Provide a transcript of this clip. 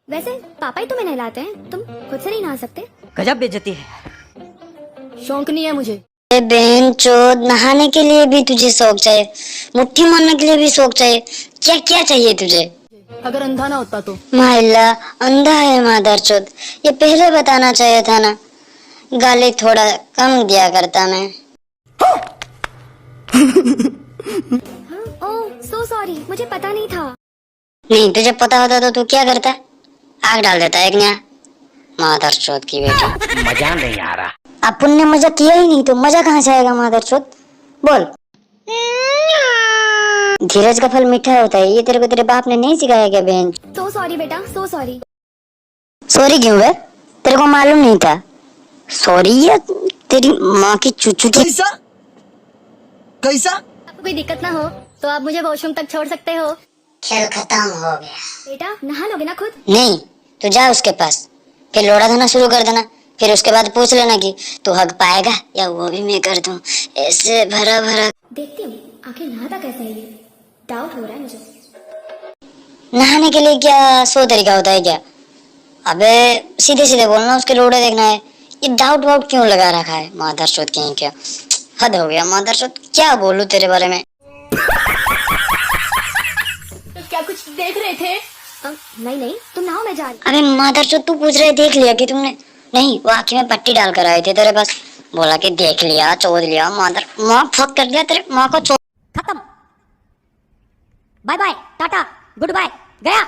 वैसे पापा ही तुम्हें नहलाते हैं, तुम खुद से नहीं नहा सकते? गजब बेइज्जती है। शौक नहीं है मुझे। बहन चोद, नहाने के लिए भी तुझे शौक चाहिए, मुट्ठी मारने के लिए भी शौक चाहिए, क्या क्या चाहिए तुझे? अगर अंधा ना होता तो। माहिला अंधा है मादर चोद, ये पहले बताना चाहिए था ना। गाली थोड़ा कम दिया करता मैं। हाँ, ओह सो सॉरी, मुझे पता नहीं था। नहीं तुझे पता होता तो तू क्या करता? आग डाल देता एक नया। मादर चोद की बेटी। मजा नहीं आ रहा। अपन ने मजा किया ही नहीं तो मजा कहाँ से आएगा मादर चोद? बोल। धीरज का फल मीठा होता है, ये तेरे को तेरे बाप ने नहीं सिखाया क्या बहन? सो सॉरी बेटा, सो सॉरी। सॉरी क्यों बे? तेरे को मालूम नहीं था? सॉरी या तेरी माँ की चुचू की। कैसा कैसा? आपको कोई दिक्कत ना हो तो आप मुझे वॉशरूम तक छोड़ सकते हो। खेल खत्म हो गया। बेटा नहा लोगे ना खुद? नहीं तू जा उसके पास, फिर लोड़ा धोना शुरू कर देना, फिर उसके बाद पूछ लेना कि तू हक पाएगा या वो भी मैं कर दूं। ऐसे भरा भरा। देखती हूँ आखिर नहाता कैसा है ये, डाउट हो रहा है मुझे। नहाने के लिए क्या 100 तरीका होता है क्या? अबे सीधे सीधे बोलना, उसके लोड़े देखना है। ये डाउट वाउट क्यों लगा रखा है मादरचोद कहीं क्या? हद हो गया मादरचोद, क्या बोलूं तेरे बारे में। तो क्या कुछ देख रहे थे? नहीं नहीं तुम नहाओ, मैं जा रही। अबे मादरचोद तू पूछ रहे देख लिया कि तुमने? नहीं वो आँखें में पट्टी डाल कर आए थे तेरे पास, बोला कि देख लिया चोद लिया। मादर माँ फक कर दिया तेरे माँ को। खत्म। Bye bye, tata, goodbye, गया।